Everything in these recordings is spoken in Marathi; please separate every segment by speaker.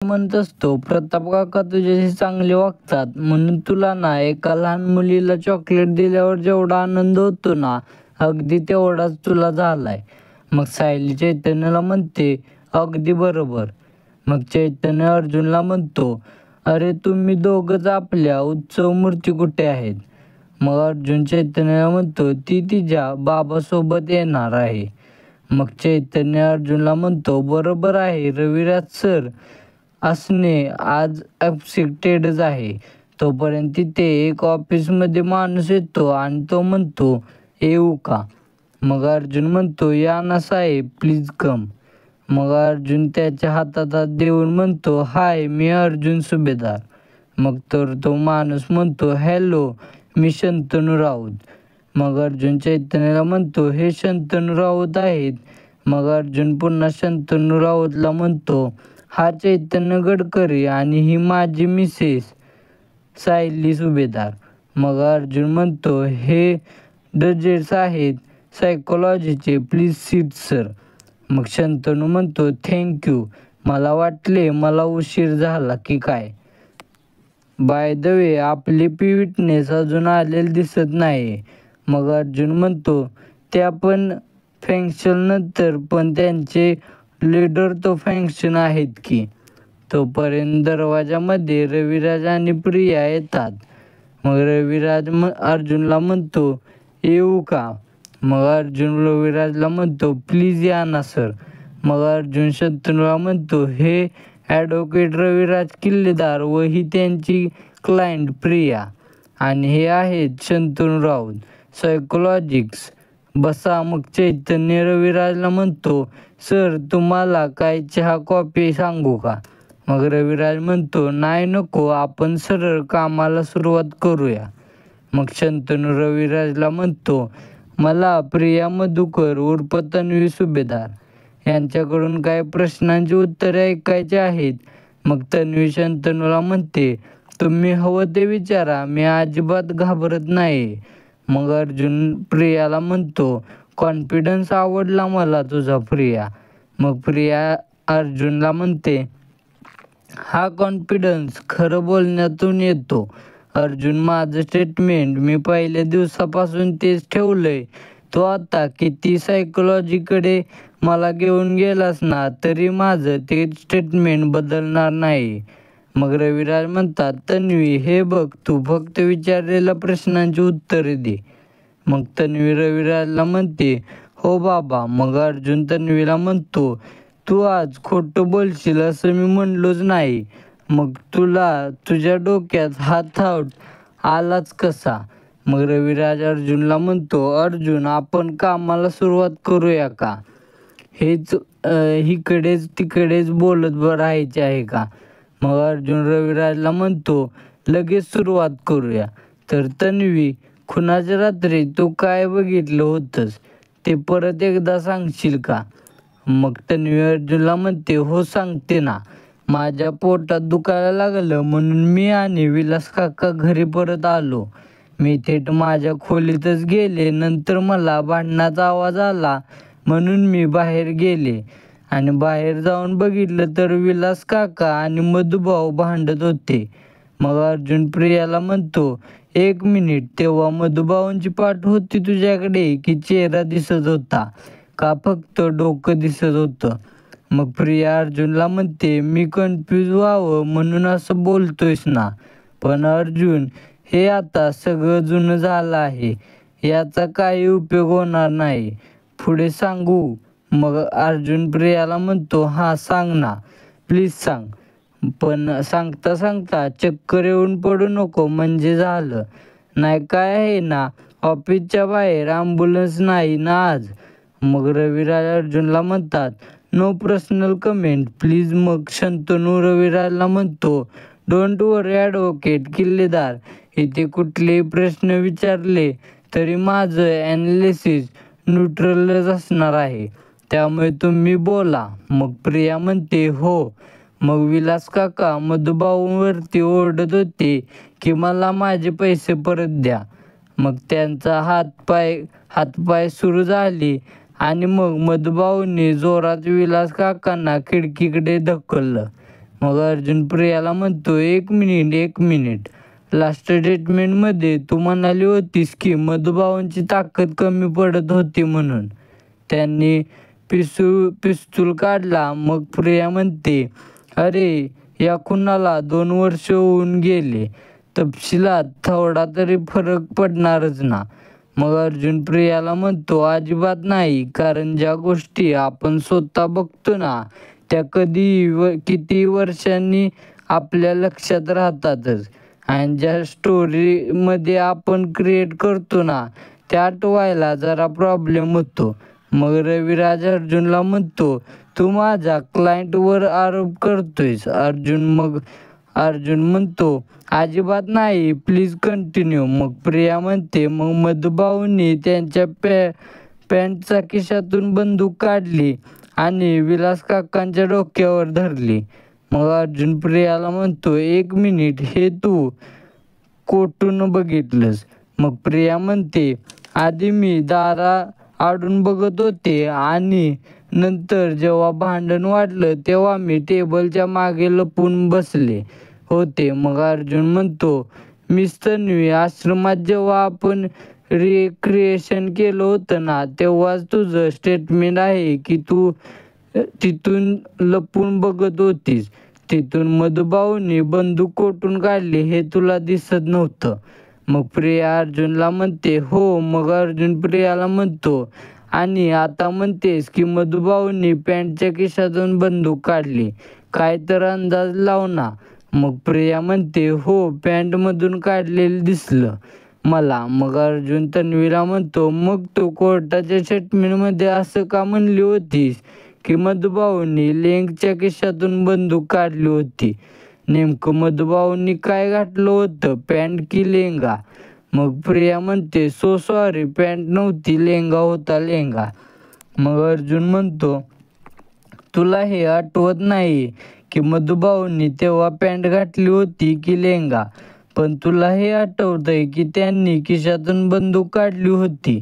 Speaker 1: म्हणत असतो, प्रताप काका तुझ्याशी चांगले वागतात म्हणून तुला ना एका लहान मुलीला चॉकलेट दिल्यावर जेवढा आनंद होतो ना, अगदी तेवढाच तुला झालाय. मग सायली चैतन्यला म्हणते, अगदी बरोबर. मग चैतन्य अर्जुनला म्हणतो, अरे तुम्ही दोघंच आपल्या उत्सव मूर्ती कुठे आहेत? मग अर्जुन चैतन्यला म्हणतो, ती तिच्या बाबासोबत येणार आहे. मग चैतन्य अर्जुनला म्हणतो, बरोबर आहे रविराज सर असणे आज ॲक्सेप्टेडच आहे. तोपर्यंत तिथे एक ऑफिसमध्ये माणूस येतो आणि तो म्हणतो, येऊ का? मग अर्जुन म्हणतो, या ना साहेब प्लीज कम. मग अर्जुन त्याच्या हातात हात देऊन म्हणतो, हाय मी अर्जुन सुभेदार. मग तर तो माणूस म्हणतो, हॅलो मी शंतनू राऊत. मग अर्जुन चैतन्यला म्हणतो, हे शंतनू राऊत आहेत. मग अर्जुन पुन्हा शंतनू राऊतला म्हणतो, हा चैतन्य गडकरी आणि ही माझी मिसेस सायली सुभेदार. मग अर्जुन म्हणतो, हे डजेट्स आहेत सायकोलॉजीचे, प्लीज सीट सर. मग शंतनू म्हणतो, थँक्यू. मला वाटले मला उशीर झाला की काय. बाय द वे आपले विटनेस अजून आलेले दिसत नाही. मग अर्जुन म्हणतो, त्या पण फंक्शन नंतर पण त्यांचे लीडर तो फंक्शन आहेत की. तोपर्यंत दरवाजामध्ये रविराज आणि प्रिया येतात. मग रविराज अर्जुनला म्हणतो, येऊ का? मग अर्जुन रविराजला म्हणतो, प्लीज या ना सर. मग अर्जुन शंतनूला म्हणतो, हे ॲडव्होकेट रविराज किल्लेदार व ही त्यांची क्लायंट प्रिया आणि हे आहेत शंतनू राऊत सायकोलॉजिक्स, बसा. मग चैतन्य रविराजला म्हणतो, सर तुम्हाला काय चहा कॉफी सांगू का? मग रविराज म्हणतो, नाही नको, आपण सरळ कामाला सुरुवात करूया. मग शंतनू रविराजला म्हणतो, मला प्रिया मधुकर उर्फ तन्वी सुभेदार यांच्याकडून काही प्रश्नांची उत्तरे ऐकायची आहेत. मग तन्वी शंतनूला म्हणते, तुम्ही हवं ते विचारा, मी अजिबात घाबरत नाही. मग अर्जुन प्रियाला म्हणतो, कॉन्फिडन्स आवडला मला तुझा प्रिया. मग प्रिया अर्जुनला म्हणते, हा कॉन्फिडन्स खरं बोलण्यातून येतो अर्जुन. माझं स्टेटमेंट मी पहिल्या दिवसापासून तेच ठेवलंय. तो आता किती सायकोलॉजीकडे मला घेऊन गेलास ना तरी माझं ते स्टेटमेंट बदलणार नाही. मग रविराज म्हणतात, तन्वी हे बघ तू फक्त विचारलेल्या प्रश्नांची उत्तरे दे. मग तन्वी रविराजला म्हणते, हो बाबा. मग अर्जुन तन्वीला म्हणतो, तू आज खोटं बोलशील असं मी म्हणलोच नाही. मग तुला तुझ्या डोक्यात हा थॉट आलाच कसा? मग रविराज अर्जुनला म्हणतो, अर्जुन आपण कामाला सुरुवात करूया का? हेच इकडेच तिकडेच बोलत राहायचे आहे का? मग अर्जुन रविराजला म्हणतो, लगेच सुरुवात करूया. तर तन्वी, खुनाच्या रात्री तू काय बघितलं होतंस ते परत एकदा सांगशील का? मग तन्वी अर्जुनला म्हणते, हो सांगते ना. माझ्या पोटात दुखायला लागलं म्हणून मी आणि विलास काका घरी परत आलो. मी थेट माझ्या खोलीतच गेले. नंतर मला भांडणाचा आवाज आला म्हणून मी बाहेर गेले आणि बाहेर जाऊन बघितलं तर विलास काका आणि मधुभाऊ भांडत होते. मग अर्जुन प्रियाला म्हणतो, एक मिनिट, तेव्हा मधुभाऊंची पाठ होती तुझ्याकडे की चेहरा दिसत होता का फक्त डोकं दिसत होतं? मग प्रिया अर्जुनला म्हणते, मी कन्फ्यूज व्हावं म्हणून असं बोलतोयस ना. पण अर्जुन, हे आता सगळं जुनं झालं आहे, याचा काही उपयोग होणार नाही. पुढे सांगू? मग अर्जुन प्रियाला म्हणतो, हां सांग ना, प्लीज सांग. पण सांगता सांगता चक्कर येऊन पडू नको म्हणजे झालं. नाही काय आहे ना, ऑफिसच्या बाहेर ॲम्ब्युलन्स नाही ना आज. मग रविराज अर्जुनला म्हणतात, नो पर्सनल कमेंट प्लीज. मग शंतनू रविराजला म्हणतो, डोंट वरी ॲडव्होकेट किल्लेदार, इथे कुठलेही प्रश्न विचारले तरी माझं ॲनालिसिस न्यूट्रलच असणार आहे, त्यामुळे तुम्ही बोला. मग प्रिया म्हणते, हो. मग विलास काका मधुभाऊंवरती ओरडत होते की मला माझे पैसे परत द्या. मग त्यांचा हातपाय सुरू झाले आणि मग मधुभाऊंनी जोरात विलास काकांना खिडकीकडे ढकललं. मग अर्जुन प्रियाला म्हणतो, एक मिनिट. लास्ट स्टेटमेंटमध्ये तू म्हणाली होतीस की मधुभाऊंची ताकद कमी पडत होती म्हणून. त्यांनी पिस्तूल काढला. मग प्रिया म्हणते, अरे या खुनाला 2 वर्ष होऊन गेले. तपशिलात थोडा तरी फरक पडणारच ना. मग अर्जुन प्रियाला म्हणतो, अजिबात नाही. कारण ज्या गोष्टी आपण स्वतः बघतो ना त्या किती वर्षांनी आपल्या लक्षात राहतातच. आणि ज्या स्टोरीमध्ये आपण क्रिएट करतो ना त्या आठवायला जरा प्रॉब्लेम होतो. मग रविराज अर्जुनला म्हणतो, तू माझ्या क्लायंटवर आरोप करतोयस. अर्जुन म्हणतो, अजिबात नाही, प्लीज कंटिन्यू. मग प्रिया म्हणते, मग मधुभाऊंनी त्यांच्या पॅन्टच्या खिशातून बंदूक काढली आणि विलास काकांच्या डोक्यावर धरली. मग अर्जुन प्रियाला म्हणतो, एक मिनिट, हे तू कोठून बघितलंस? मग प्रिया म्हणते, आधी मी दारा आडून बघत होते आणि नंतर जेव्हा भांडण वाढलं तेव्हा मी टेबलच्या मागे लपून बसले होते. मग अर्जुन म्हणतो, मिस तन्वी, आश्रमात जेव्हा आपण रिक्रिएशन केलं होतं ना तेव्हाच तुझं स्टेटमेंट आहे की तू तिथून लपून बघत होतीस. तिथून मधुभाऊंनी बंदूक कोठून काढली हे तुला दिसत नव्हतं. मग प्रिया अर्जुनला म्हणते, हो. मग अर्जुन प्रियाला म्हणतो, आणि आता म्हणतेस की मधुभाऊंनी पॅन्टच्या खिशातून बंदूक काढली, काय तर अंदाज लाव ना. मग प्रिया म्हणते, हो, पॅन्टमधून काढलेलं दिसलं मला. मग अर्जुन तन्वीला म्हणतो, मग तू कोर्टाच्या स्टेटमेंटमध्ये असं का म्हणली होतीस की मधुभाऊंनी लेंगच्या खिशातून बंदूक काढली होती? नेमकं मधुभाऊंनी काय घातलं होतं, पॅन्ट की लेंगा? मग प्रिया म्हणते, सो सॉरी, पॅन्ट नव्हती, लेंगा होता, लेंगा. मग अर्जुन म्हणतो, तुला हे आठवत नाही की मधुभाऊंनी तेव्हा पॅन्ट घातली होती की लेंगा, पण तुला हे आठवतंय की त्यांनी खिशातून बंदूक काढली होती.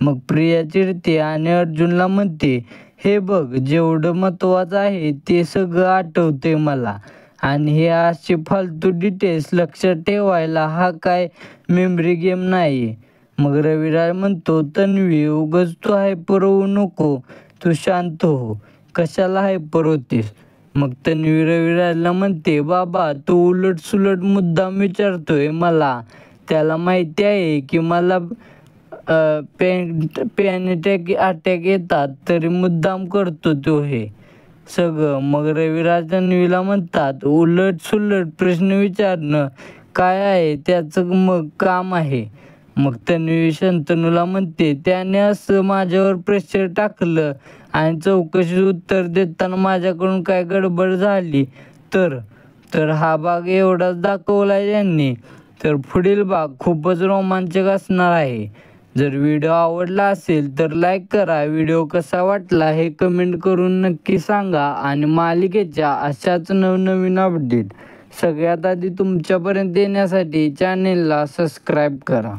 Speaker 1: मग प्रिया चिडते आणि अर्जुनला म्हणते, हे बघ, जेवढं महत्त्वाचं आहे ते सगळं आठवतंय मला, आणि हे असे फालतू डिटेल्स लक्षात ठेवायला हा काय मेमरी गेम नाही. मग रविराज म्हणतो, तन्वी, उगाच तू हायपर होऊ नको, तू शांत हो. कशाला हायपर होतीस? मग तन्वी रविराजला म्हणते, बाबा, तू उलटसुलट मुद्दाम विचारतोय मला. त्याला माहिती आहे की मला पॅनिक अटॅक येतात, तरी मुद्दाम करतो तो हे सगळं. मग रविराज तन्वीला म्हणतात, उलट प्रश्न विचारणं काय आहे त्याचं मग काम आहे. मग तन्वी शंतनूला म्हणते, त्याने असं माझ्यावर प्रेशर टाकलं आणि चौकशीचं उत्तर देताना माझ्याकडून काय गडबड झाली तर हा भाग एवढाच दाखवलाय त्यांनी, तर पुढील भाग खूपच रोमांचक असणार आहे. जर व्हिडिओ आवडला असेल तर लाईक करा. व्हिडिओ कसा वाटला हे कमेंट करून नक्की सांगा. आणि मालिकेच्या अशाच नवनवीन अपडेट सगळ्यात आधी तुमच्यापर्यंत येण्यासाठी चॅनेलला सबस्क्राईब करा.